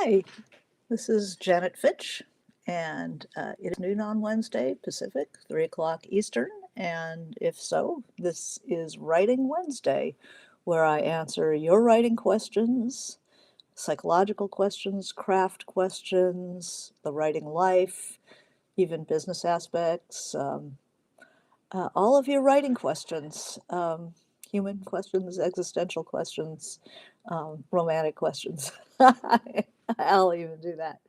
Hi, this is Janet Fitch, and it is noon on Wednesday Pacific, 3 o'clock Eastern. And if so, this is Writing Wednesday, where I answer your writing questions, psychological questions, craft questions, the writing life, even business aspects, all of your writing questions, human questions, existential questions, romantic questions. I'll even do that.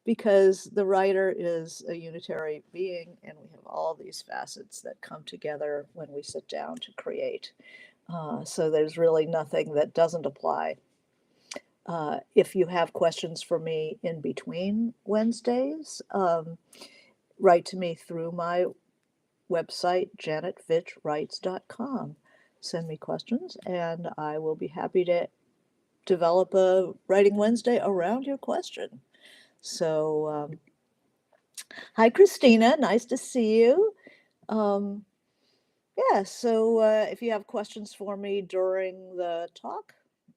Because the writer is a unitary being, and we have all these facets that come together when we sit down to create. So there's really nothing that doesn't apply. If you have questions for me in between Wednesdays, write to me through my website, janetfitchwrites.com. Send me questions, and I will be happy to develop a Writing Wednesday around your question. So, hi, Christina. Nice to see you. Um, yeah, so if you have questions for me during the talk,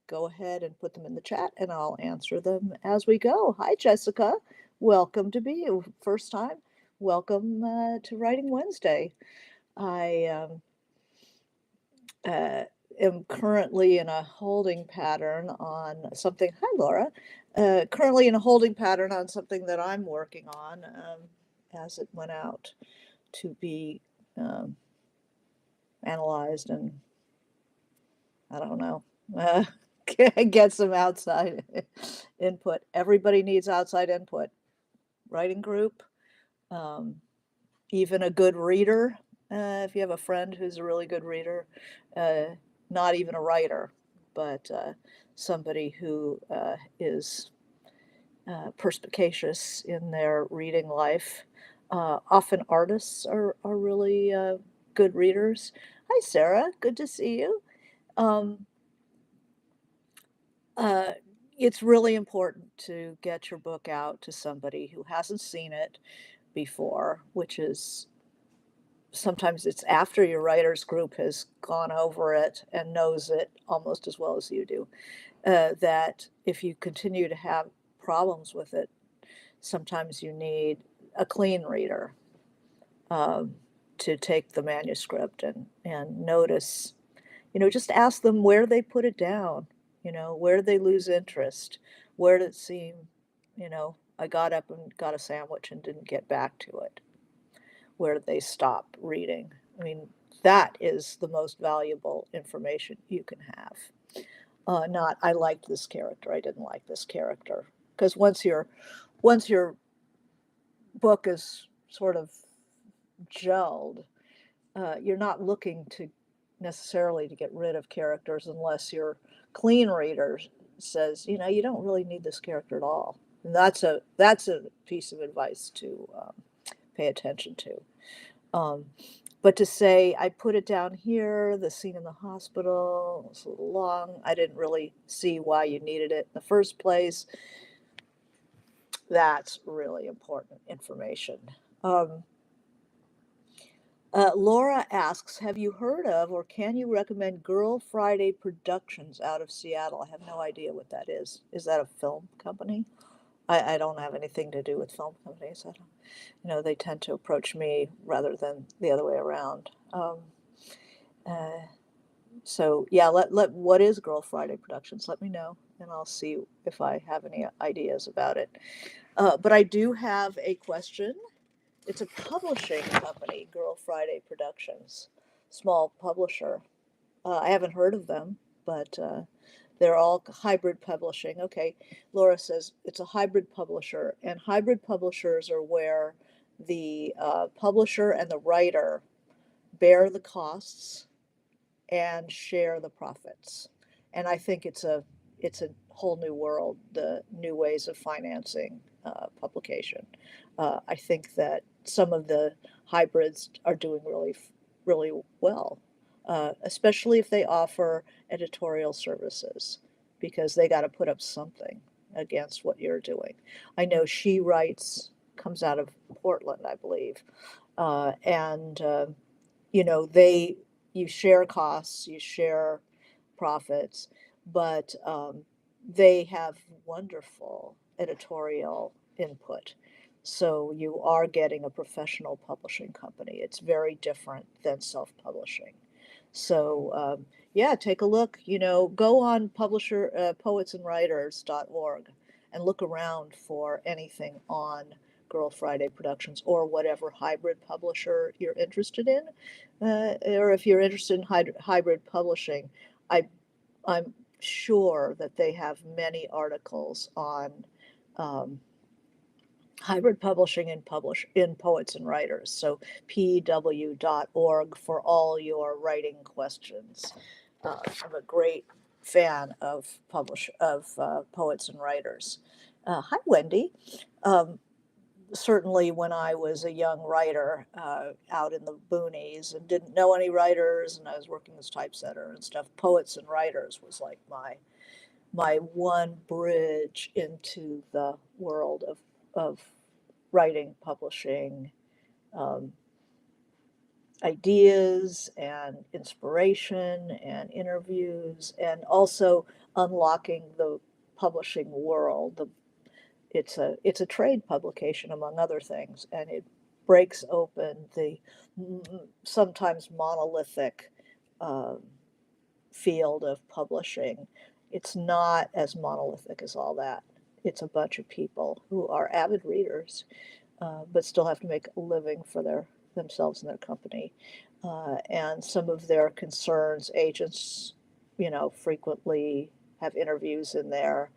go ahead and put them in the chat, and I'll answer them as we go. Hi, Jessica. Welcome to be you. First time. Welcome to Writing Wednesday. I am currently in a holding pattern on something. Hi, Laura. Currently in a holding pattern on something that I'm working on as it went out to be um, analyzed and I don't know, get some outside input. Everybody needs outside input. Writing group, um, even a good reader. If you have a friend who's a really good reader, not even a writer, but somebody who is perspicacious in their reading life. Often artists are really good readers. Hi, Sarah. Good to see you. Um, uh, it's really important to get your book out to somebody who hasn't seen it before, which is sometimes it's after your writers group has gone over it and knows it almost as well as you do. That if you continue to have problems with it, sometimes you need a clean reader um, to take the manuscript and notice, just ask them where they put it down, where did they lose interest, where did it seem, I got up and got a sandwich and didn't get back to it. Where did they stop reading? I mean, that is the most valuable information you can have. Not I liked this character, I didn't like this character. Because once your book is sort of gelled, you're not looking to necessarily to get rid of characters unless your clean reader says, you don't really need this character at all. And that's a piece of advice to pay attention to. Um, but to say, I put it down here, the scene in the hospital was a little long. I didn't really see why you needed it in the first place. That's really important information. Um, Laura asks, have you heard of or can you recommend Girl Friday Productions out of Seattle? I have no idea what that is. Is that a film company? I don't have anything to do with film companies. They tend to approach me rather than the other way around. Uh, so yeah, what is Girl Friday Productions? Let me know, and I'll see if I have any ideas about it. But I do have a question. It's a publishing company, Girl Friday Productions, small publisher. I haven't heard of them, but they're all hybrid publishing. Okay, Laura says it's a hybrid publisher, and hybrid publishers are where the publisher and the writer bear the costs and share the profits. And I think it's a whole new world, the new ways of financing publication. I think that some of the hybrids are doing really, really well, especially if they offer editorial services, because they got to put up something against what you're doing. I know She Writes comes out of Portland, I believe, and they you share costs, you share profits, but they have wonderful editorial input. So you are getting a professional publishing company. It's very different than self-publishing. So yeah, take a look. Go on poetsandwriters.org and look around for anything on Girl Friday Productions or whatever hybrid publisher you're interested in. Or if you're interested in hybrid publishing, I I'm sure that they have many articles on um, hybrid publishing and publish in Poets and Writers. So pw.org for all your writing questions. I'm a great fan of Poets and Writers. Hi, Wendy. Um, Certainly, when I was a young writer out in the boonies and didn't know any writers, and I was working as typesetter and stuff, Poets and Writers was like my one bridge into the world of writing, publishing, um, ideas and inspiration and interviews, and also unlocking the publishing world. It's a trade publication, among other things, and it breaks open the sometimes monolithic um, field of publishing. It's not as monolithic as all that. It's a bunch of people who are avid readers, but still have to make a living for themselves and their company. And some of their concerns, agents, frequently have interviews in there.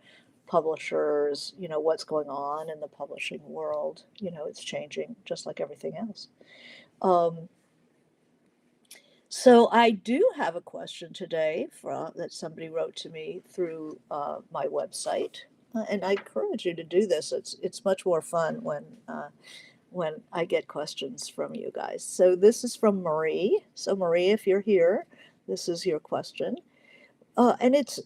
Publishers, what's going on in the publishing world. It's changing just like everything else. Um, so I do have a question today that somebody wrote to me through my website, and I encourage you to do this. It's much more fun when I get questions from you guys. So this is from Marie. So Marie, if you're here, this is your question, and this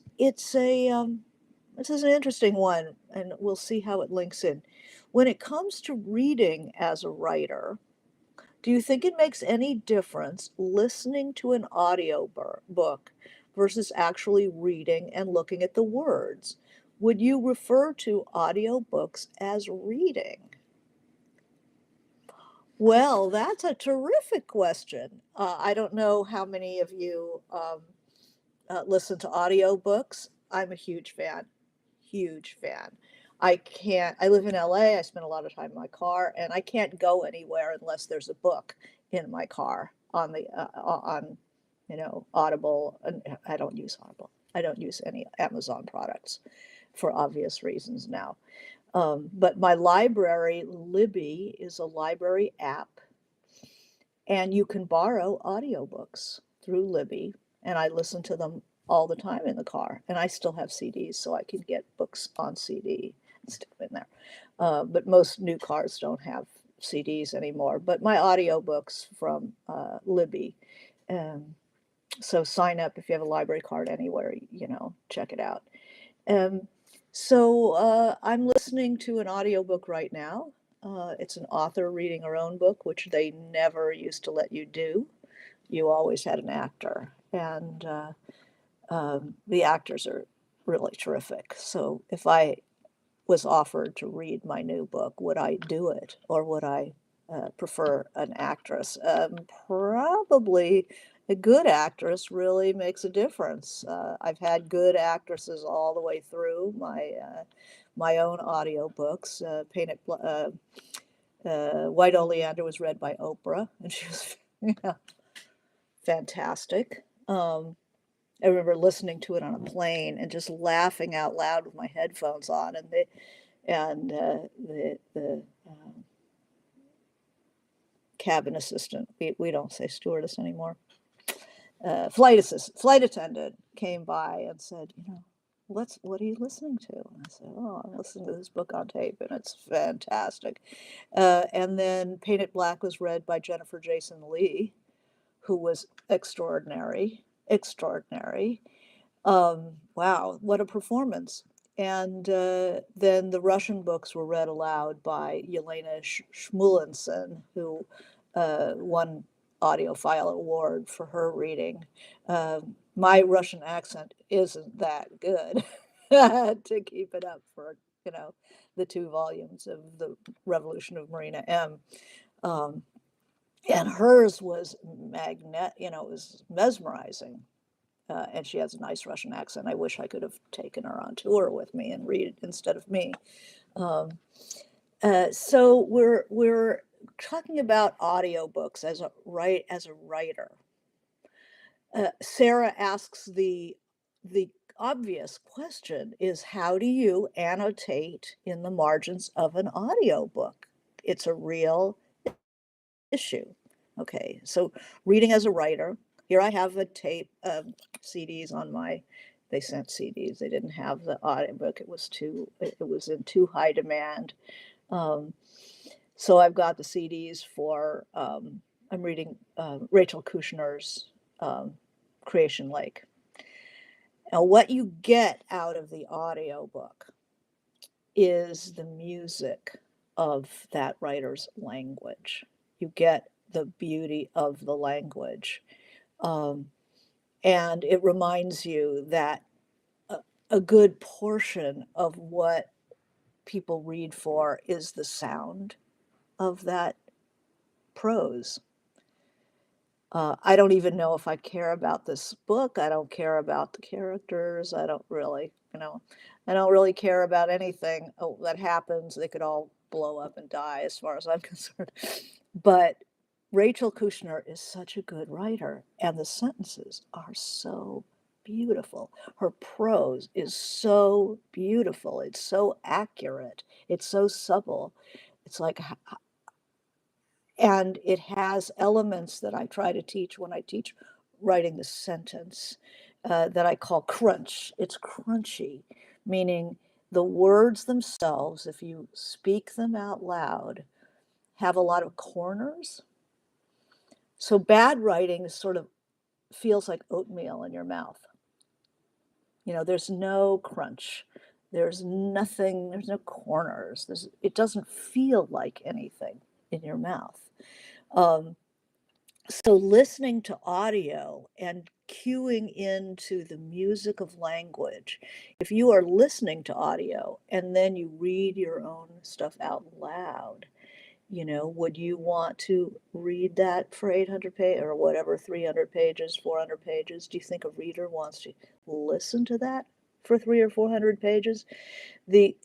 is an interesting one, and we'll see how it links in. When it comes to reading as a writer, do you think it makes any difference listening to an audio book versus actually reading and looking at the words? Would you refer to audiobooks as reading? Well, that's a terrific question. I don't know how many of you listen to audiobooks. I'm a huge fan, huge fan. I live in LA, I spend a lot of time in my car, and I can't go anywhere unless there's a book in my car on Audible. And I don't use Audible. I don't use any Amazon products for obvious reasons now. But my library, Libby, is a library app, and you can borrow audiobooks through Libby, and I listen to them all the time in the car. And I still have CDs, so I can get books on CD and stick them in there. But most new cars don't have CDs anymore. But my audiobooks from Libby. Um, so sign up if you have a library card anywhere, check it out. Um, so I'm listening to an audiobook right now. It's an author reading her own book, which they never used to let you do. You always had an actor, and the actors are really terrific. So if I was offered to read my new book, would I do it, or would I prefer an actress? Probably a good actress really makes a difference. I've had good actresses all the way through my own audiobooks. White Oleander was read by Oprah, and she was fantastic. I remember listening to it on a plane and just laughing out loud with my headphones on, and the cabin assistant, we don't say stewardess anymore, flight attendant came by and said, what are you listening to? And I said, oh, I'm listening to this book on tape, and it's fantastic. And then Painted Black was read by Jennifer Jason Leigh, who was extraordinary, extraordinary. Wow, what a performance. And then the Russian books were read aloud by Yelena Shmulinson, who won Audiophile Award for her reading. My Russian accent isn't that good. to keep it up for, you know, the 2 volumes of the Revolution of Marina M. Um, and hers was it was mesmerizing. And she has a nice Russian accent. I wish I could have taken her on tour with me and read it instead of me. Um, so we're talking about audiobooks as a writer. Sarah asks the obvious question is how do you annotate in the margins of an audiobook? It's a real issue. Okay, so reading as a writer, here I have a tape CDs on my. They sent CDs. They didn't have the audiobook. It was too. It was in too high demand. Um, so I've got the CDs for. I'm reading Rachel Kushner's Creation Lake. Now, what you get out of the audiobook is the music of that writer's language. You get the beauty of the language. Um, and it reminds you that a good portion of what people read for is the sound of that prose. I don't even know if I care about this book. I don't care about the characters. I don't really, I don't really care about anything that happens. They could all blow up and die as far as I'm concerned. But Rachel Kushner is such a good writer, and the sentences are so beautiful. Her prose is so beautiful. It's so accurate. It's so subtle. It's like and it has elements that I try to teach when I teach writing the sentence that I call crunch. It's crunchy, meaning the words themselves, if you speak them out loud, have a lot of corners. So bad writing sort of feels like oatmeal in your mouth. There's no crunch. There's nothing, there's no corners. It doesn't feel like anything in your mouth. Um, So listening to audio and cueing into the music of language, if you are listening to audio and then you read your own stuff out loud, would you want to read that for 800 pages or whatever, 300 pages, 400 pages? Do you think a reader wants to listen to that for 300 or 400 pages? The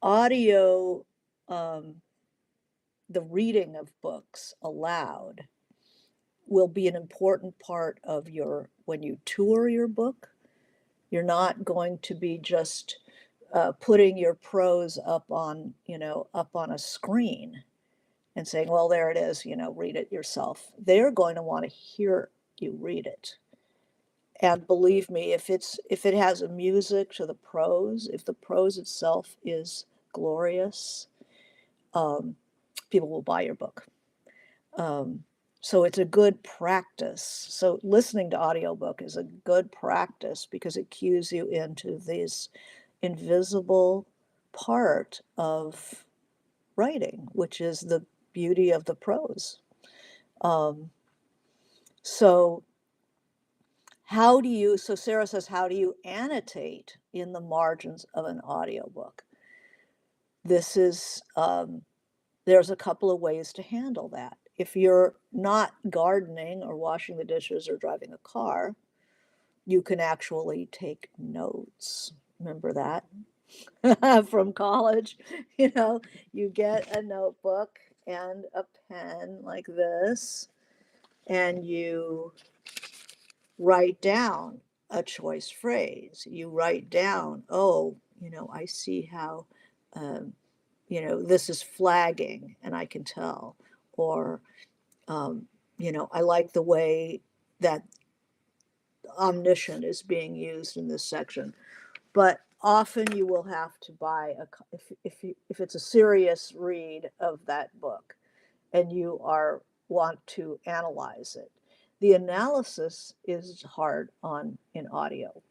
audio, um, the reading of books aloud will be an important part of when you tour your book. You're not going to be just putting your prose up on a screen and saying, well, there it is, read it yourself. They're going to want to hear you read it. And believe me, if it has a music to the prose, if the prose itself is glorious, um, people will buy your book. So it's a good practice. So listening to audiobook is a good practice because it cues you into this invisible part of writing, which is the beauty of the prose. Um, so so Sarah says, how do you annotate in the margins of an audiobook? This is, there's a couple of ways to handle that. If you're not gardening or washing the dishes or driving a car, you can actually take notes. Remember that from college? You get a notebook and a pen like this, and you write down a choice phrase. You write down, oh, I see how, this is flagging, and I can tell. Or, I like the way that omniscient is being used in this section. But often you will have to buy if it's a serious read of that book and you want to analyze it. The analysis is hard in audio.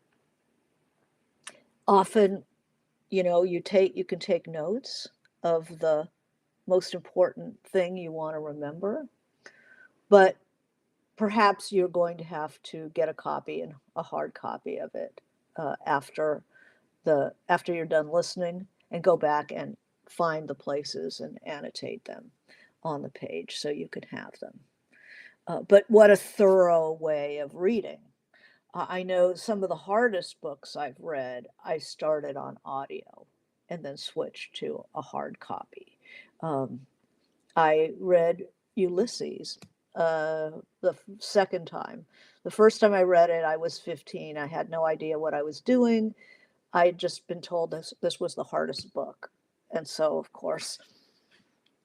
Often, you can take notes of the most important thing you want to remember, but perhaps you're going to have to get a hard copy of it after after you're done listening, and go back and find the places and annotate them on the page so you can have them. But what a thorough way of reading. I know some of the hardest books I've read, I started on audio and then switched to a hard copy. Um, I read Ulysses the second time. The first time I read it, I was 15. I had no idea what I was doing. I'd just been told this was the hardest book. And so, of course,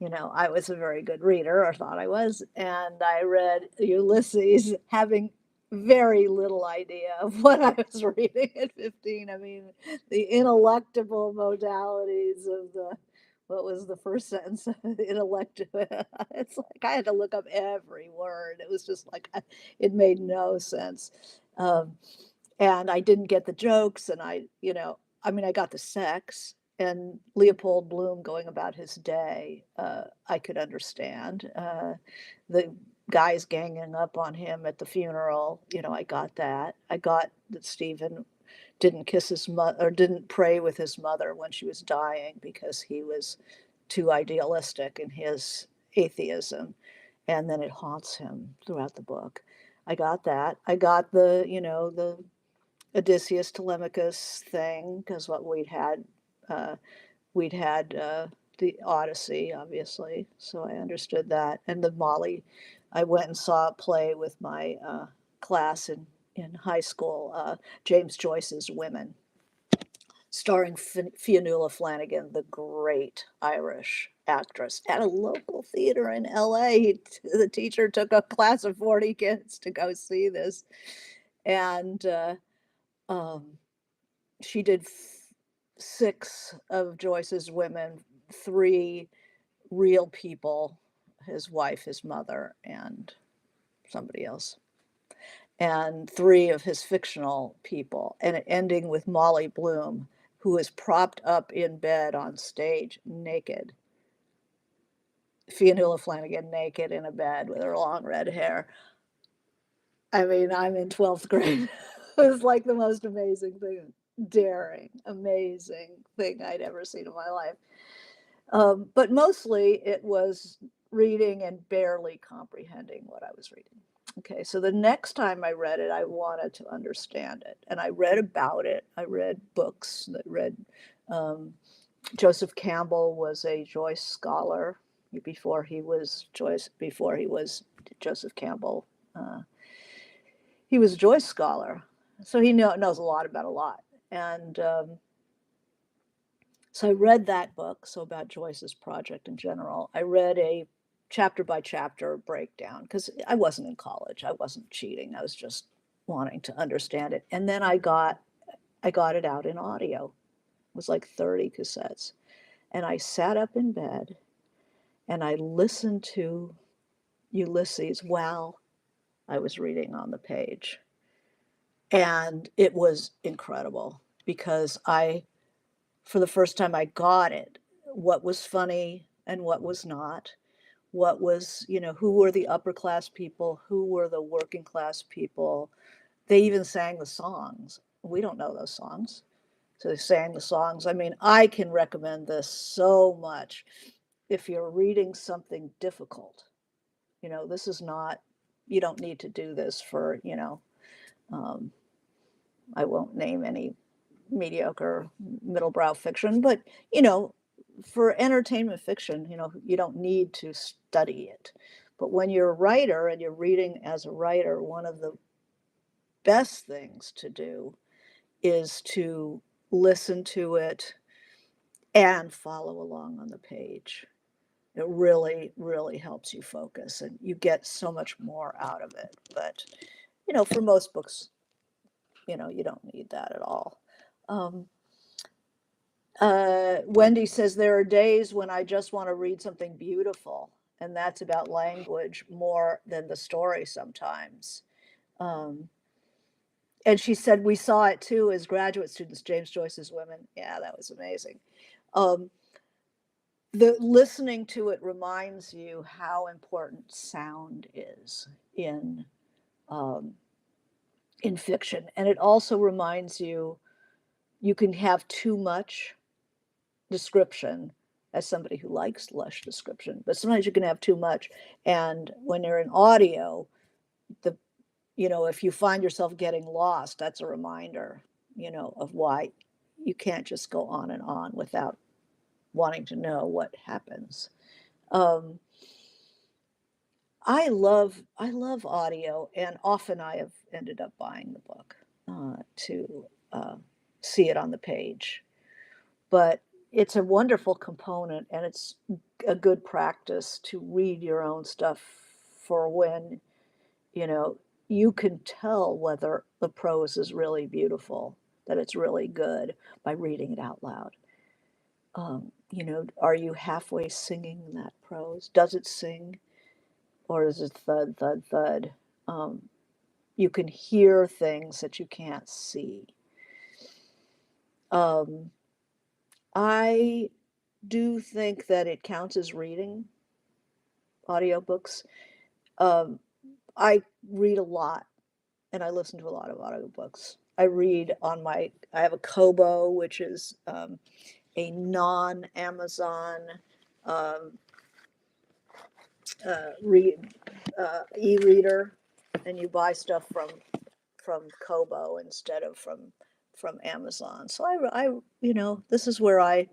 I was a very good reader, or thought I was, and I read Ulysses having very little idea of what I was reading at 15. I mean, the ineluctable modalities of what was the first sentence? Ineluctable. It's like I had to look up every word. It was just like it made no sense. Um, and I didn't get the jokes, and I mean, I got the sex, and Leopold Bloom going about his day, I could understand. The guys ganging up on him at the funeral, I got that. I got that Stephen didn't kiss his mother or didn't pray with his mother when she was dying because he was too idealistic in his atheism, and then it haunts him throughout the book. I got that. I got the Odysseus Telemachus thing, because what we'd had the Odyssey, obviously, so I understood that. And the Molly, I went and saw a play with my class in high school, James Joyce's Women, starring Fionnuala Flanagan, the great Irish actress, at a local theater in LA. The teacher took a class of 40 kids to go see this. And um, she did six of Joyce's women, three real people, his wife, his mother, and somebody else, and three of his fictional people, and ending with Molly Bloom, who is propped up in bed on stage naked. Fionnuala Flanagan naked in a bed with her long red hair. I mean, I'm in 12th grade. It was like the most amazing thing, daring, amazing thing I'd ever seen in my life. But mostly it was reading and barely comprehending what I was reading. Okay, so the next time I read it, I wanted to understand it. And I read about it. I read books that read. Joseph Campbell was a Joyce scholar before he was Joseph Campbell. He was a Joyce scholar. So he knows a lot about a lot. And so I read that book, so about Joyce's project in general. I read a chapter by chapter breakdown because I wasn't in college. I wasn't cheating. I was just wanting to understand it. And then I got it out in audio. It was like 30 cassettes. And I sat up in bed and I listened to Ulysses while I was reading on the page. And it was incredible because for the first time, I got it. What was funny and what was not. What was, who were the upper class people? Who were the working class people? They even sang the songs. We don't know those songs. So they sang the songs. I mean, I can recommend this so much if you're reading something difficult. This is not, you don't need to do this for, um, I won't name any mediocre middlebrow fiction, but for entertainment fiction, you don't need to study it. But when you're a writer and you're reading as a writer, one of the best things to do is to listen to it and follow along on the page. It really, really helps you focus, and you get so much more out of it. But, for most books, you don't need that at all. Wendy says, there are days when I just want to read something beautiful, and that's about language more than the story sometimes. Um, and she said, we saw it too as graduate students, James Joyce's Women. Yeah, that was amazing. The listening to it reminds you how important sound is in fiction, and it also reminds you you can have too much description as somebody who likes lush description, but sometimes you can have too much. And when you're in audio, the if you find yourself getting lost, that's a reminder, of why you can't just go on and on without wanting to know what happens. Um, I love audio, and often I have ended up buying the book to see it on the page. But it's a wonderful component, and it's a good practice to read your own stuff for when you know you can tell whether the prose is really beautiful, that it's really good by reading it out loud. Are you halfway singing that prose? Does it sing, or is it thud, thud, thud? Um, you can hear things that you can't see. Um, I do think that it counts as reading audiobooks. Um, I read a lot and I listen to a lot of audiobooks. I have a Kobo, which is a non Amazon um, read e-reader, and you buy stuff from Kobo instead of from Amazon. So this is where I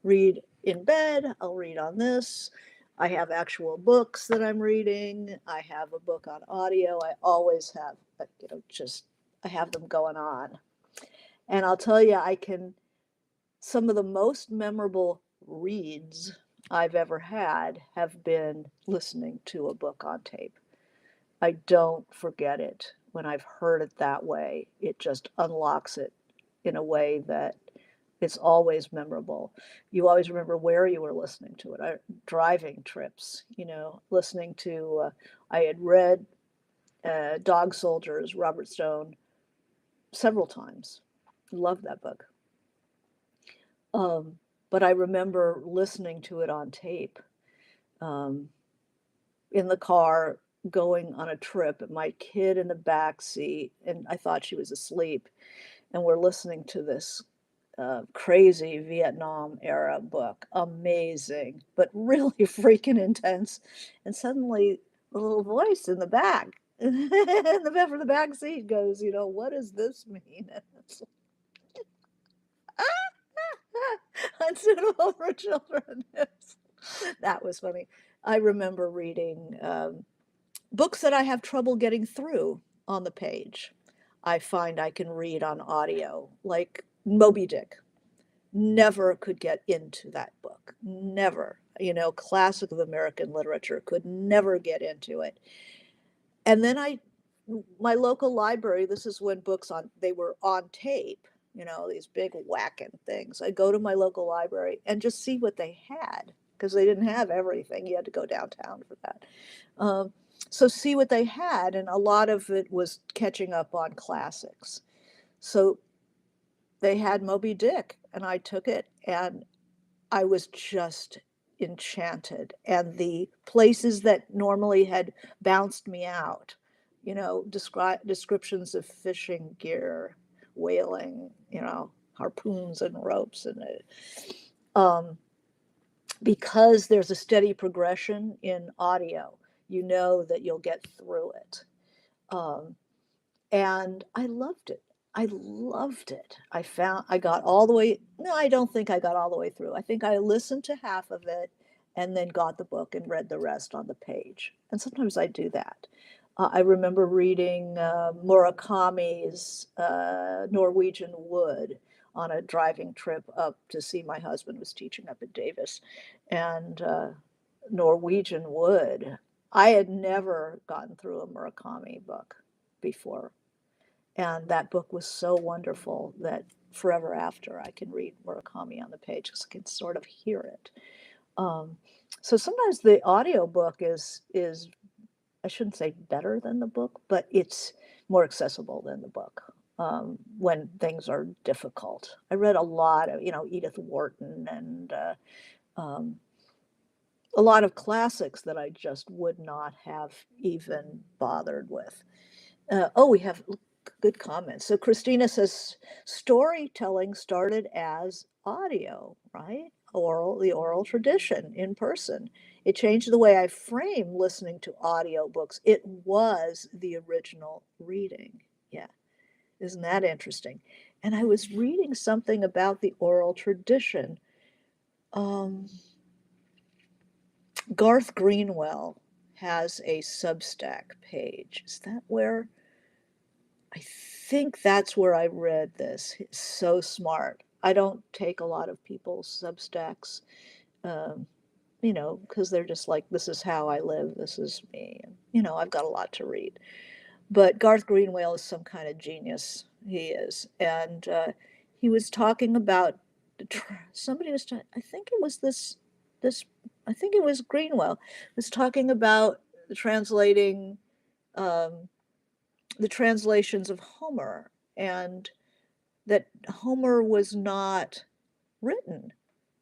read in bed. I'll read on this. I have actual books that I'm reading. I have a book on audio. I always have, but just I have them going on. And I'll tell you, some of the most memorable reads I've ever had have been listening to a book on tape. I don't forget it when I've heard it that way. It just unlocks it in a way that it's always memorable. You always remember where you were listening to it. Driving trips, listening to, I had read Dog Soldiers, Robert Stone, several times. Loved that book. Um, but I remember listening to it on tape um, in the car going on a trip, and my kid in the back seat, and I thought she was asleep. And we're listening to this crazy Vietnam era book, amazing, but really freaking intense. And suddenly, a little voice in the back, in the back seat goes, what does this mean? Unsuitable for children. That was funny. I remember reading books that I have trouble getting through on the page. I find I can read on audio, like Moby Dick. Never could get into that book. Never. Classic of American literature, could never get into it. And then my local library, this is when they were on tape, these big whacking things. I go to my local library and just see what they had, because they didn't have everything. You had to go downtown for that. Um, so see what they had, and a lot of it was catching up on classics. So they had Moby Dick, and I took it, and I was just enchanted. And the places that normally had bounced me out, descriptions of fishing gear, whaling, harpoons and ropes, and because there's a steady progression in audio, that you'll get through it. Um, and I loved it. I loved it. I got all the way. No, I don't think I got all the way through. I think I listened to half of it and then got the book and read the rest on the page. And sometimes I do that. I remember reading Murakami's Norwegian Wood on a driving trip up to see my husband was teaching up at Davis. And Norwegian Wood, I had never gotten through a Murakami book before. And that book was so wonderful that forever after I can read Murakami on the page because I can sort of hear it. Um, so sometimes the audio book is I shouldn't say better than the book, but it's more accessible than the book when things are difficult. I read a lot of Edith Wharton and um, a lot of classics that I just would not have even bothered with. We have good comment. So Christina says storytelling started as audio, right? The oral tradition in person. It changed the way I frame listening to audiobooks. It was the original reading. Yeah, isn't that interesting? And I was reading something about the oral tradition. Um, Garth Greenwell has a Substack page. Is that where I think that's where I read this. It's so smart. I don't take a lot of people's Substacks, um, because they're just like, this is how I live, this is me. And, I've got a lot to read. But Garth Greenwell is some kind of genius. He is. And he was talking about, somebody was, I think it was this, I think it was Greenwell, was talking about translating um, the translations of Homer, and that Homer was not written.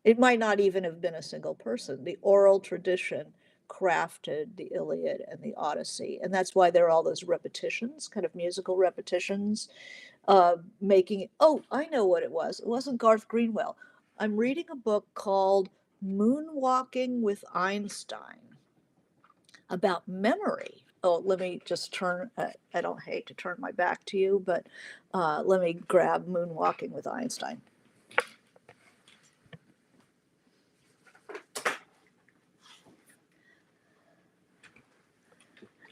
It might not even have been a single person. The oral tradition crafted the Iliad and the Odyssey. And that's why there are all those repetitions, kind of musical repetitions, making it. Oh, I know what it was. It wasn't Garth Greenwell. I'm reading a book called Moonwalking with Einstein about memory. Oh, let me just turn, I don't hate to turn my back to you, but let me grab Moonwalking with Einstein.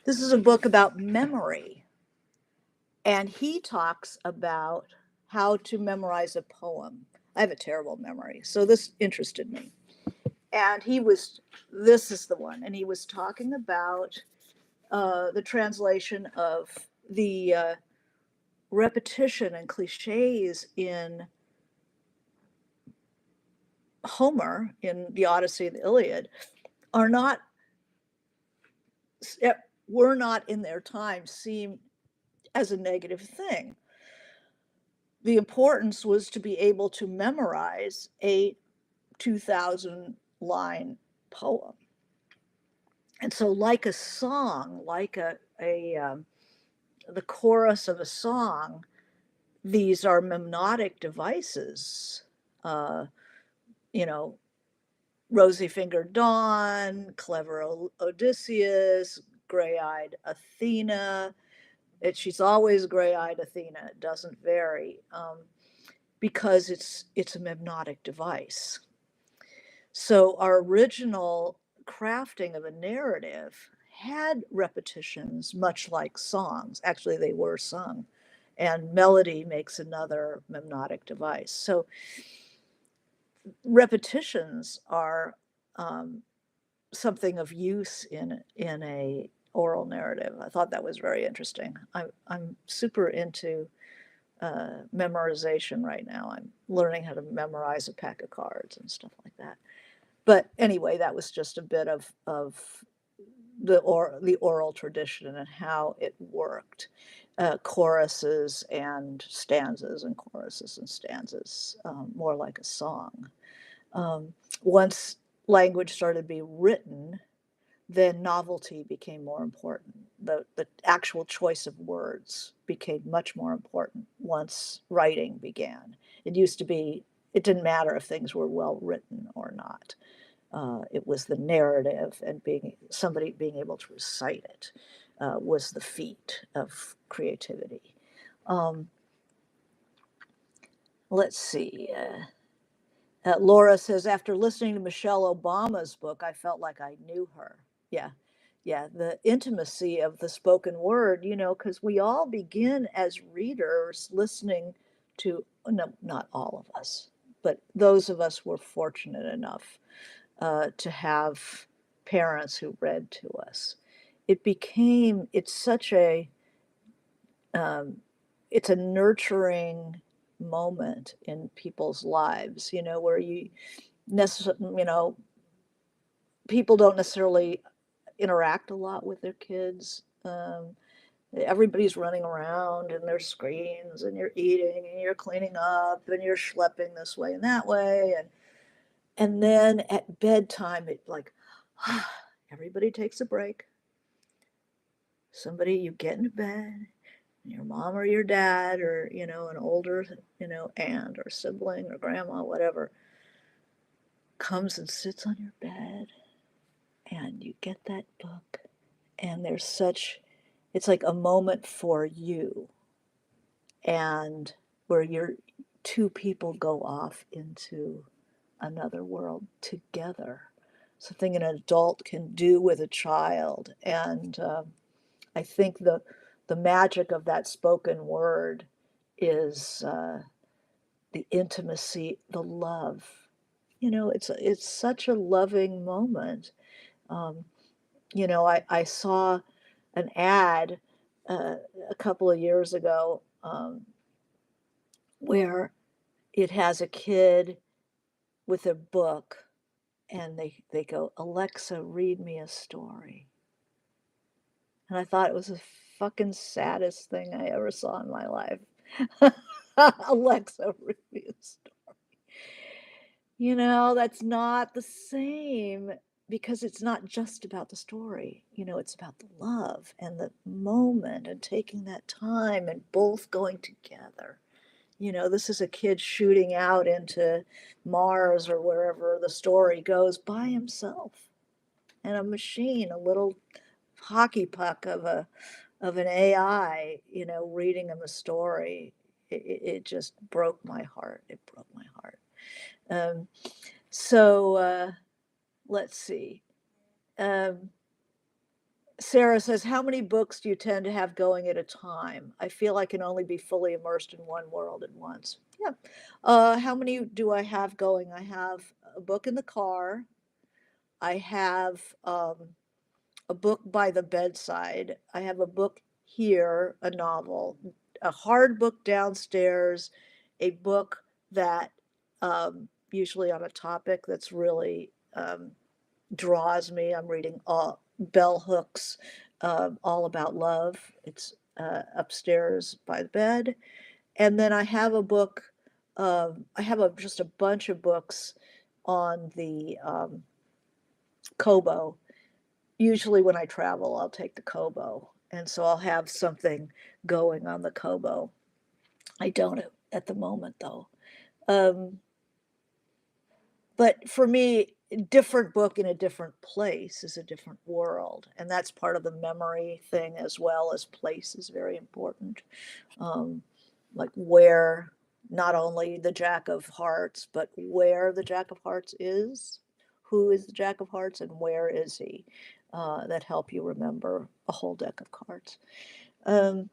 This is a book about memory. And he talks about how to memorize a poem. I have a terrible memory, so this interested me. And this is the one, and he was talking about the translation of the repetition and cliches in Homer, in the Odyssey and the Iliad, are not, were not in their time seen as a negative thing. The importance was to be able to memorize a 2,000 line poem. And so, like a song, like the chorus of a song, these are memnotic devices. Uh, you know, Rosy Fingered Dawn, Clever Odysseus, Gray Eyed Athena. She's always Gray Eyed Athena. It doesn't vary, because it's a memnotic device. So our original crafting of a narrative had repetitions, much like songs. Actually, they were sung, and melody makes another memnotic device. So repetitions are something of use in a oral narrative. I thought that was very interesting. I'm super into memorization right now. I'm learning how to memorize a pack of cards and stuff like that. But anyway, that was just a bit of the oral tradition and how it worked. Choruses and stanzas, and choruses and stanzas, more like a song. Once language started to be written, then novelty became more important. The actual choice of words became much more important once writing began. It used to be, it didn't matter if things were well written or not. It was the narrative, and somebody being able to recite it was the feat of creativity. Um, let's see. Laura says, after listening to Michelle Obama's book, I felt like I knew her. Yeah, yeah, the intimacy of the spoken word, because we all begin as readers listening to, no, not all of us, but those of us were fortunate enough to have parents who read to us. It's such um, it's a nurturing moment in people's lives, where people don't necessarily interact a lot with their kids. Everybody's running around and their screens, and you're eating and you're cleaning up and you're schlepping this way and that way. And then at bedtime, it like, everybody takes a break. You get into bed, your mom or your dad or, an older, aunt or sibling or grandma, whatever, comes and sits on your bed and you get that book and it's like a moment for you and where you're two people go off into another world together, something an adult can do with a child. And I think the magic of that spoken word is the intimacy, the love. It's such a loving moment. Um, I saw an ad uh, a couple of years ago where it has a kid with a book and they go, Alexa, read me a story. And I thought it was the fucking saddest thing I ever saw in my life. Alexa, read me a story. That's not the same because it's not just about the story. It's about the love and the moment and taking that time and both going together. This is a kid shooting out into Mars or wherever the story goes by himself. And a machine, a little hockey puck of an AI, reading him a story. It just broke my heart. It broke my heart. Um, so let's see. Um, Sarah says, how many books do you tend to have going at a time? I feel I can only be fully immersed in one world at once. Yeah. How many do I have going? I have a book in the car. I have a book by the bedside. I have a book here, a novel, a hard book downstairs, a book that usually on a topic that's really draws me. I'm reading Bell Hooks, All About Love. It's upstairs by the bed. And then I have a book, just a bunch of books on the Kobo. Usually when I travel, I'll take the Kobo. And so I'll have something going on the Kobo. I don't at the moment, though. Um, but for me, a different book in a different place is a different world. And that's part of the memory thing as well as place is very important. Um, like where not only the Jack of Hearts, but where the Jack of Hearts is, who is the Jack of Hearts, and where is he? That help you remember a whole deck of cards. Um,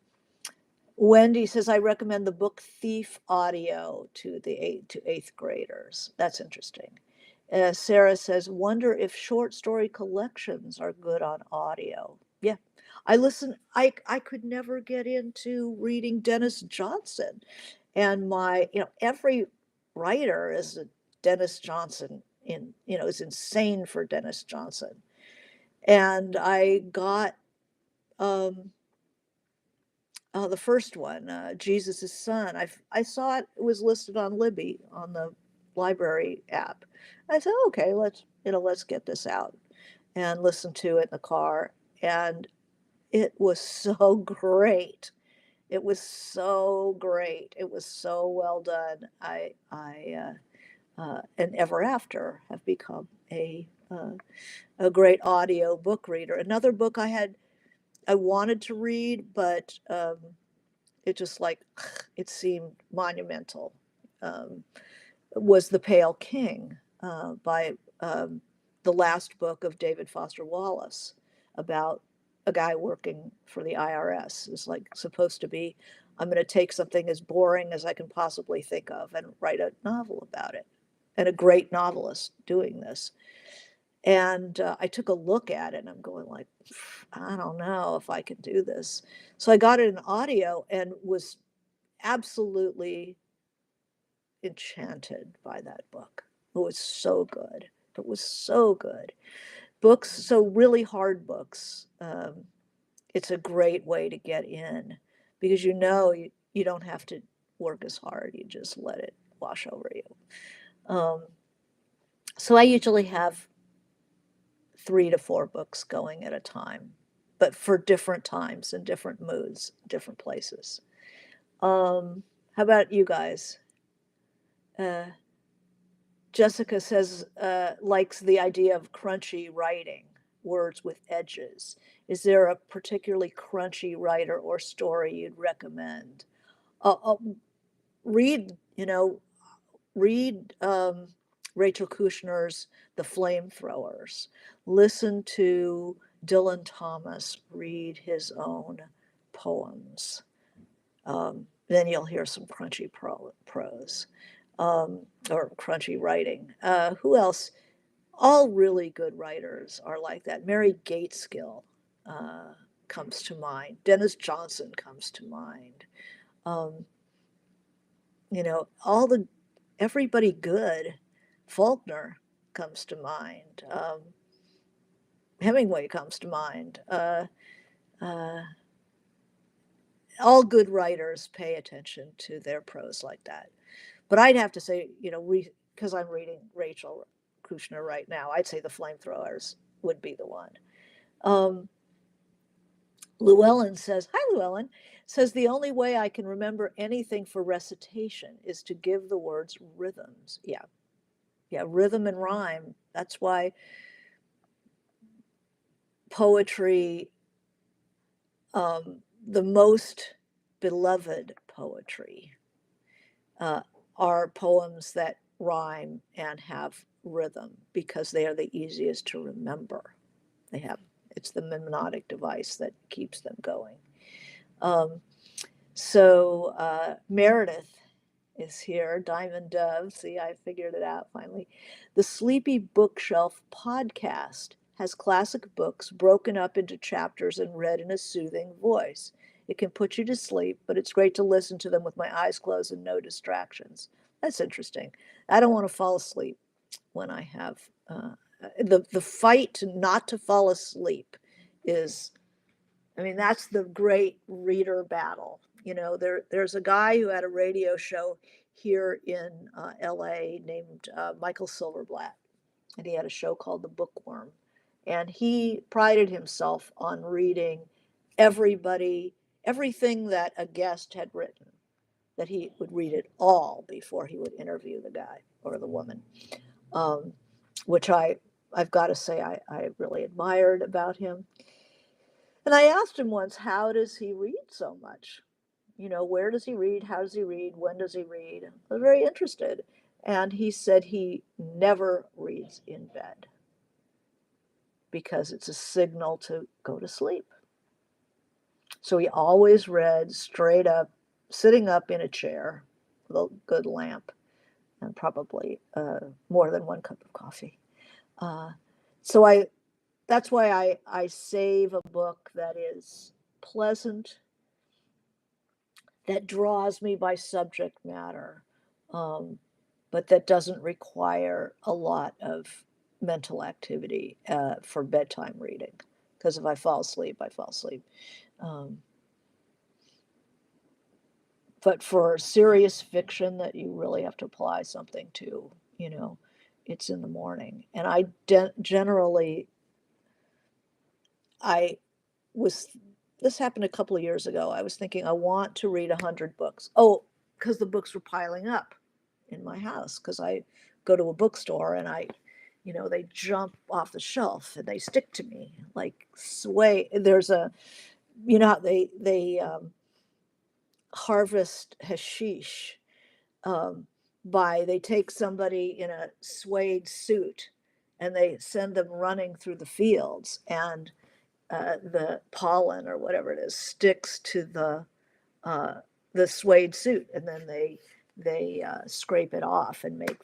Wendy says, I recommend the book Thief audio to eighth graders. That's interesting. Sarah says, wonder if short story collections are good on audio. Yeah, I could never get into reading Dennis Johnson. And every writer is a Dennis Johnson is insane for Dennis Johnson. And I got um, the first one, Jesus' Son. I saw it was listed on Libby on the library app. I said, okay, let's get this out and listen to it in the car. And it was so great. It was so great. It was so well done. And ever after have become a great audio book reader. Another book I wanted to read, but it just like it seemed monumental. Um, was The Pale King by the last book of David Foster Wallace about a guy working for the IRS. Is like supposed to be, I'm going to take something as boring as I can possibly think of and write a novel about it. And a great novelist doing this. And I took a look at it and I'm going like, I don't know if I can do this. So I got it in audio and was absolutely enchanted by that book. It was so good. It was so good. Books, so really hard books. It's a great way to get in because you don't have to work as hard. You just let it wash over you. Um, so I usually have 3 to 4 books going at a time. but for different times and different moods, different places. How about you guys? Uh, Jessica says likes the idea of crunchy writing, words with edges. Is there a particularly crunchy writer or story you'd recommend? Uh, read, read Rachel Kushner's The Flamethrowers. Listen to Dylan Thomas read his own poems. Then you'll hear some crunchy prose or crunchy writing. Who else? All really good writers are like that. Mary Gateskill uh, comes to mind. Dennis Johnson comes to mind. Um, all the everybody good. Faulkner comes to mind. Hemingway comes to mind. Uh, all good writers pay attention to their prose like that. But I'd have to say, because I'm reading Rachel Kushner right now, I'd say The Flamethrowers would be the one. Llewellyn says, hi, Llewellyn, says the only way I can remember anything for recitation is to give the words rhythms. Yeah. Yeah, rhythm and rhyme. That's why poetry, the most beloved poetry, uh, are poems that rhyme and have rhythm because they are the easiest to remember. It's the mnemonic device that keeps them going. Um, so Meredith is here, Diamond Dove. See, I figured it out finally. The Sleepy Bookshelf podcast has classic books broken up into chapters and read in a soothing voice. It can put you to sleep, but it's great to listen to them with my eyes closed and no distractions. That's interesting. I don't want to fall asleep when I have the fight not to fall asleep is, I mean, that's the great reader battle. There's a guy who had a radio show here in LA named Michael Silverblatt, and he had a show called The Bookworm. And he prided himself on reading everything that a guest had written, that he would read it all before he would interview the guy or the woman, um, which I've got to say I really admired about him. And I asked him once, how does he read so much? Where does he read? How does he read? When does he read? I was very interested. And he said he never reads in bed because it's a signal to go to sleep. So he always read straight up, sitting up in a chair with a good lamp and probably more than one cup of coffee. Uh, so that's why I save a book that is pleasant, that draws me by subject matter, um, but that doesn't require a lot of mental activity for bedtime reading. Because if I fall asleep, I fall asleep. Um, but for serious fiction that you really have to apply something to, you know, it's in the morning. And generally, I was, this happened a couple of years ago. I was thinking, I want to read 100 books. Oh, because the books were piling up in my house. Because I go to a bookstore and they jump off the shelf and they stick to me like sway. There's how they harvest hashish they take somebody in a suede suit and they send them running through the fields, and the pollen or whatever it is sticks to uh, the suede suit, and then they scrape it off and make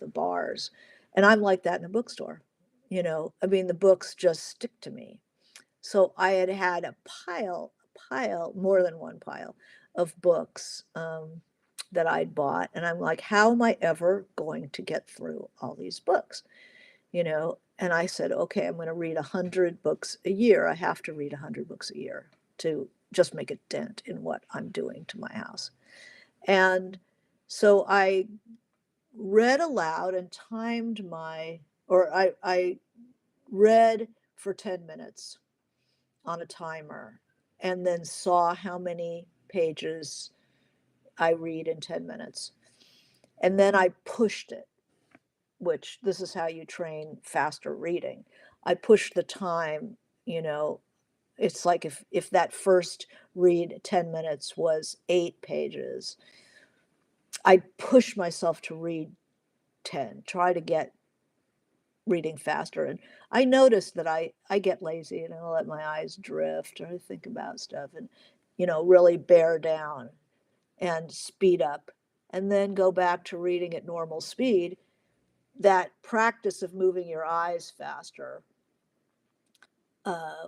the bars. And I'm like that in a bookstore. I mean, the books just stick to me. So I had a pile, more than one pile of books that I'd bought, and I'm like, how am I ever going to get through all these books? And I said, okay, I'm going to read 100 books a year. I have to read 100 books a year to just make a dent in what I'm doing to my house. And so I read aloud and I read for 10 minutes on a timer and then saw how many pages I read in 10 minutes. And then I pushed it, which this is how you train faster reading. I pushed the time, you know, it's like if that first read 10 minutes was 8 pages, I push myself to read 10, try to get reading faster. And I noticed that I get lazy and I let my eyes drift or I think about stuff and, really bear down and speed up and then go back to reading at normal speed. That practice of moving your eyes faster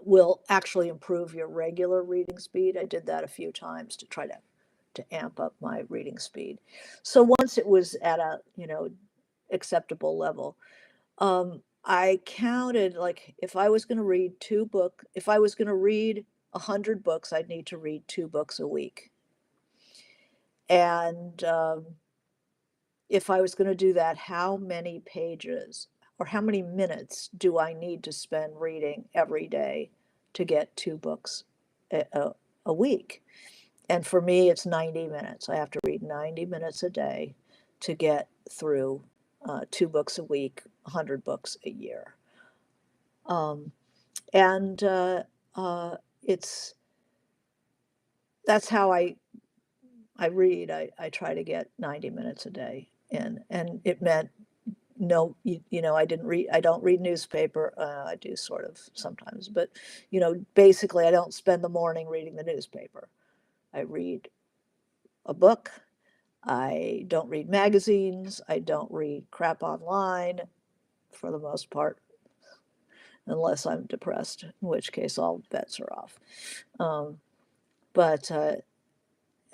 will actually improve your regular reading speed. I did that a few times to try to amp up my reading speed. So once it was at a, acceptable level, I counted, like, if I was going to read if I was going to read 100 books, I'd need to read 2 books a week. And if I was going to do that, how many pages or how many minutes do I need to spend reading every day to get 2 books a week? And for me, it's 90 minutes. I have to read 90 minutes a day to get through 2 books a week, 100 books a year. Um, and it's that's how I read. I try to get 90 minutes a day, and it meant no, I don't read newspaper. I do sort of sometimes, but basically, I don't spend the morning reading the newspaper. I read a book. I don't read magazines. I don't read crap online for the most part, unless I'm depressed, in which case all bets are off. But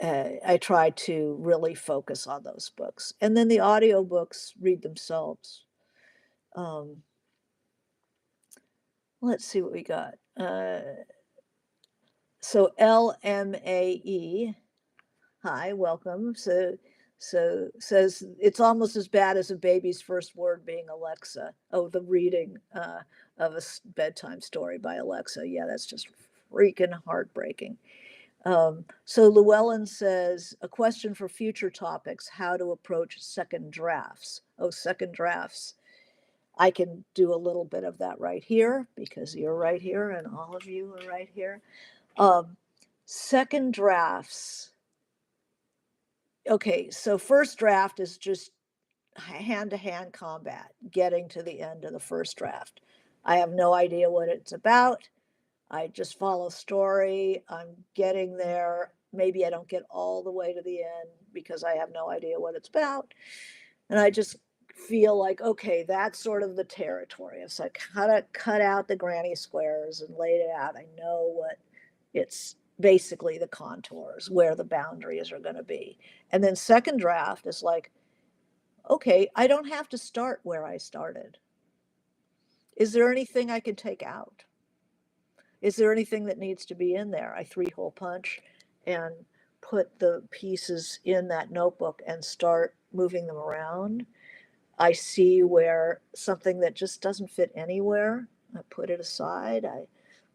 I try to really focus on those books. And then the audiobooks read themselves. Um, let's see what we got. So LMAE, hi, welcome. So says it's almost as bad as a baby's first word being Alexa. Oh, the reading of a bedtime story by Alexa. Yeah, that's just freaking heartbreaking. So Llewellyn says, a question for future topics, how to approach second drafts. Oh, second drafts. I can do a little bit of that right here because you're right here and all of you are right here. Second drafts. Okay, so first draft is just hand-to-hand combat, getting to the end of the first draft. I have no idea what it's about. I just follow story. I'm getting there. Maybe I don't get all the way to the end because I have no idea what it's about. And I just feel like, okay, that's sort of the territory. It's like cut out the granny squares and laid it out. I know what it's basically the contours, where the boundaries are going to be. And then second draft is like, okay, I don't have to start where I started. Is there anything I could take out? Is there anything that needs to be in there? I 3-hole punch and put the pieces in that notebook and start moving them around. I see where something that just doesn't fit anywhere, I put it aside. I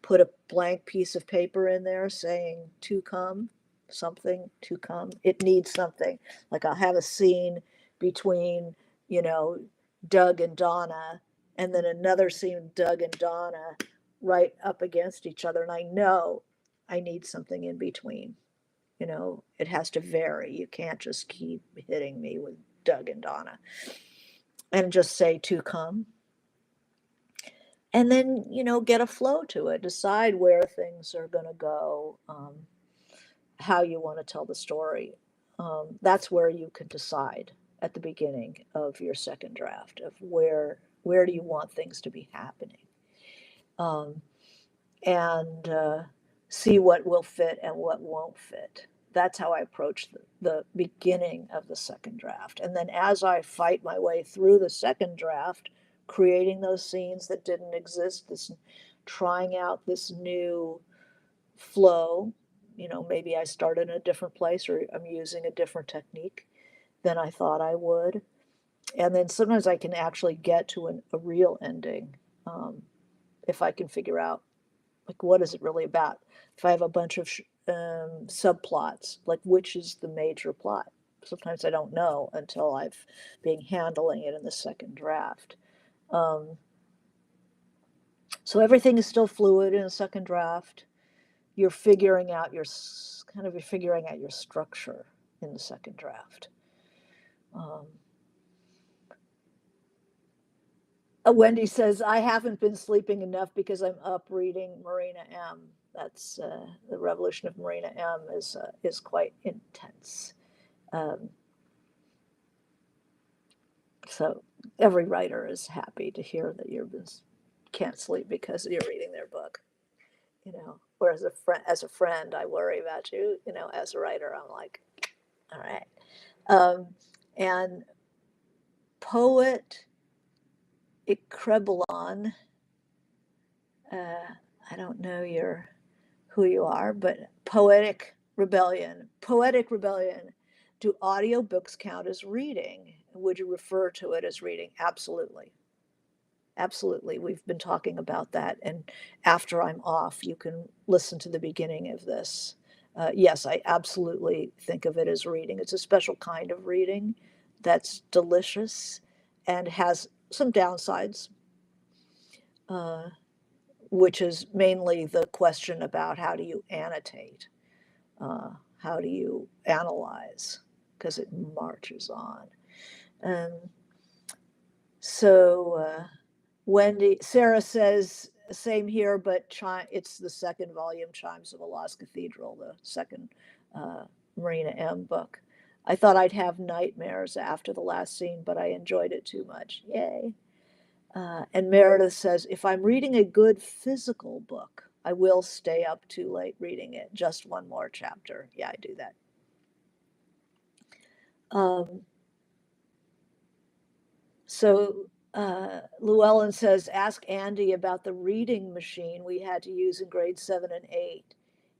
put a blank piece of paper in there saying to come, something to come. It needs something. Like I'll have a scene between, you know, Doug and Donna, and then another scene of Doug and Donna right up against each other. And I know I need something in between. It has to vary. You can't just keep hitting me with Doug and Donna and just say to come. And then, get a flow to it, decide where things are going to go, how you want to tell the story. That's where you can decide at the beginning of your second draft of where do you want things to be happening. Um, and see what will fit and what won't fit. That's how I approach the beginning of the second draft. And then as I fight my way through the second draft, creating those scenes that didn't exist, trying out this new flow, maybe I started in a different place or I'm using a different technique than I thought I would. And then sometimes I can actually get to a real ending if I can figure out Like, what is it really about? If I have a bunch of subplots, like, which is the major plot? Sometimes I don't know until I've been handling it in the second draft. Um, so everything is still fluid in a second draft. You're figuring out your you're figuring out your structure in the second draft. Um, Wendy says, I haven't been sleeping enough because I'm up reading Marina M. That's the Revolution of Marina M is quite intense. Um, so every writer is happy to hear that you can't sleep because you're reading their book. Or as a friend, I worry about you. As a writer, I'm like, all right. And poet Ikrebelon, I don't know who you are, but Poetic Rebellion. Poetic Rebellion. Do audiobooks count as reading? Would you refer to it as reading? Absolutely. Absolutely. We've been talking about that. And after I'm off, you can listen to the beginning of this. Yes, I absolutely think of it as reading. It's a special kind of reading that's delicious and has some downsides, uh, which is mainly the question about how do you annotate? How do you analyze? Because it marches on. Um, so, Sarah says, same here, but it's the second volume, Chimes of a Lost Cathedral, the second Marina M book. I thought I'd have nightmares after the last scene, but I enjoyed it too much. Yay. And Meredith says, if I'm reading a good physical book, I will stay up too late reading it. Just one more chapter. Yeah, I do that. Um, so Llewellyn says, ask Andy about the reading machine we had to use in grades 7 and 8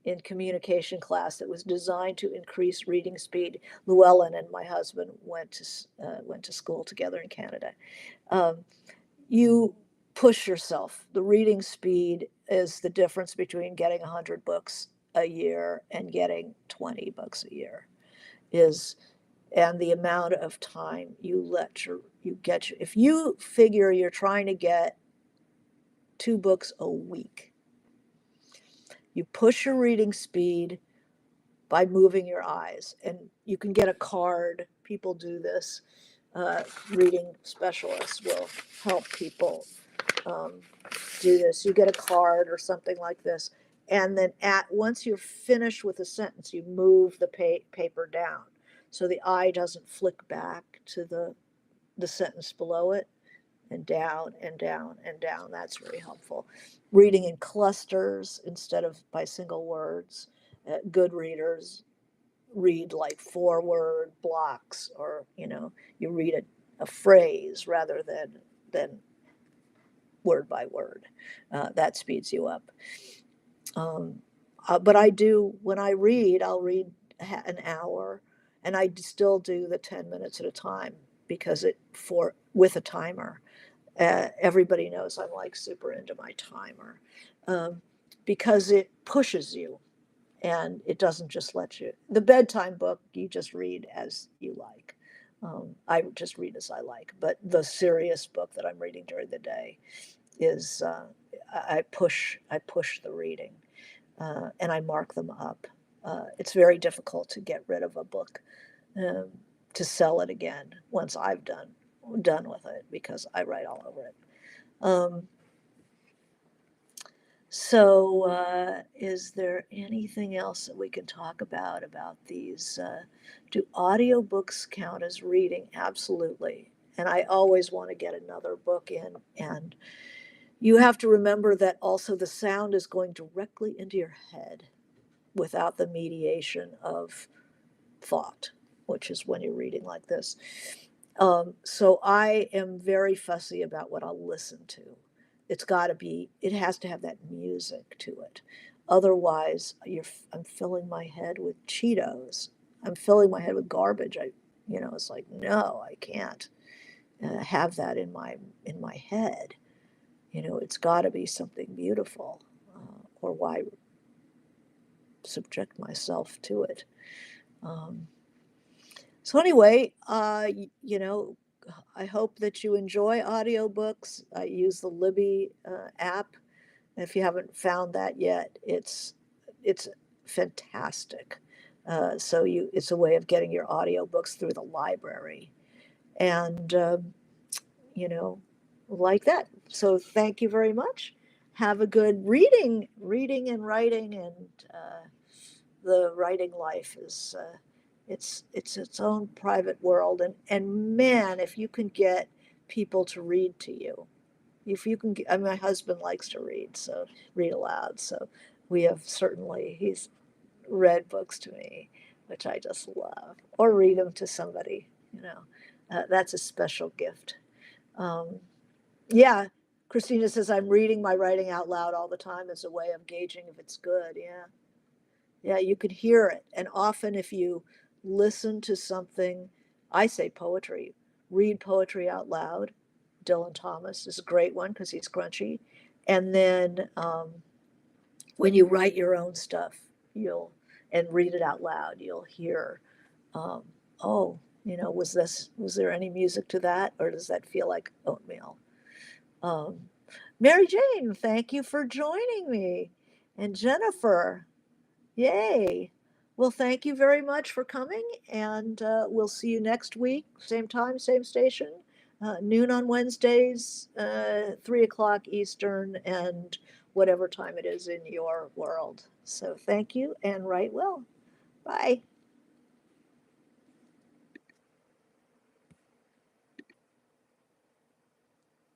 in communication class that was designed to increase reading speed. Llewellyn and my husband went to school together in Canada. Um, you push yourself. The reading speed is the difference between getting 100 books a year and getting 20 books a year. And the amount of time if you figure you're trying to get 2 books a week, you push your reading speed by moving your eyes, and you can get a card. People do this. Reading specialists will help people um, do this. You get a card or something like this, and then once you're finished with a sentence, you move the paper down so the eye doesn't flick back to the sentence below it, and down and down and down. That's very helpful. Reading in clusters instead of by single words. Good readers read like 4-word blocks, or you read a phrase rather than word by word. That speeds you up. Um, but when I read, I'll read an hour, and I still do the 10 minutes at a time because with a timer. Everybody knows I'm like super into my timer, um, because it pushes you, and it doesn't just let you. The bedtime book, you just read as you like. I just read as I like, but the serious book that I'm reading during the day is I push the reading, and I mark them up. It's very difficult to get rid of a book, um, to sell it again once I've done with it, because I write all over it. Um, is there anything else that we can talk about these? Do audiobooks count as reading? Absolutely. And I always want to get another book in. And you have to remember that also the sound is going directly into your head without the mediation of thought, which is when you're reading like this. So I am very fussy about what I'll listen to. It has to have that music to it. Otherwise, I'm filling my head with Cheetos. I'm filling my head with garbage. It's like, no, I can't have that in my head. It's got to be something beautiful, or why subject myself to it? Um, so anyway, you know, I hope that you enjoy audiobooks. I use the Libby app. If you haven't found that yet, it's fantastic. It's a way of getting your audiobooks through the library, and you know, like that. So thank you very much. Have a good reading and writing, and the writing life is it's its own private world. And man, if you can get people to read to you, if you can, I mean, my husband likes to read, so read aloud. So we have certainly he's read books to me, which I just love, or read them to somebody. That's a special gift. Um, yeah, Christina says I'm reading my writing out loud all the time as a way of gauging if it's good. Yeah, yeah, you could hear it. And often, if you listen to something, I say poetry, read poetry out loud. Dylan Thomas is a great one because he's crunchy. And then when you write your own stuff, you'll and read it out loud, you'll hear, um, oh, was there any music to that, or does that feel like oatmeal? Um, Mary Jane, thank you for joining me, and Jennifer. Yay. Well, thank you very much for coming, and we'll see you next week, same time, same station, noon on Wednesdays, 3 o'clock Eastern, and whatever time it is in your world. So thank you, and write well. Bye.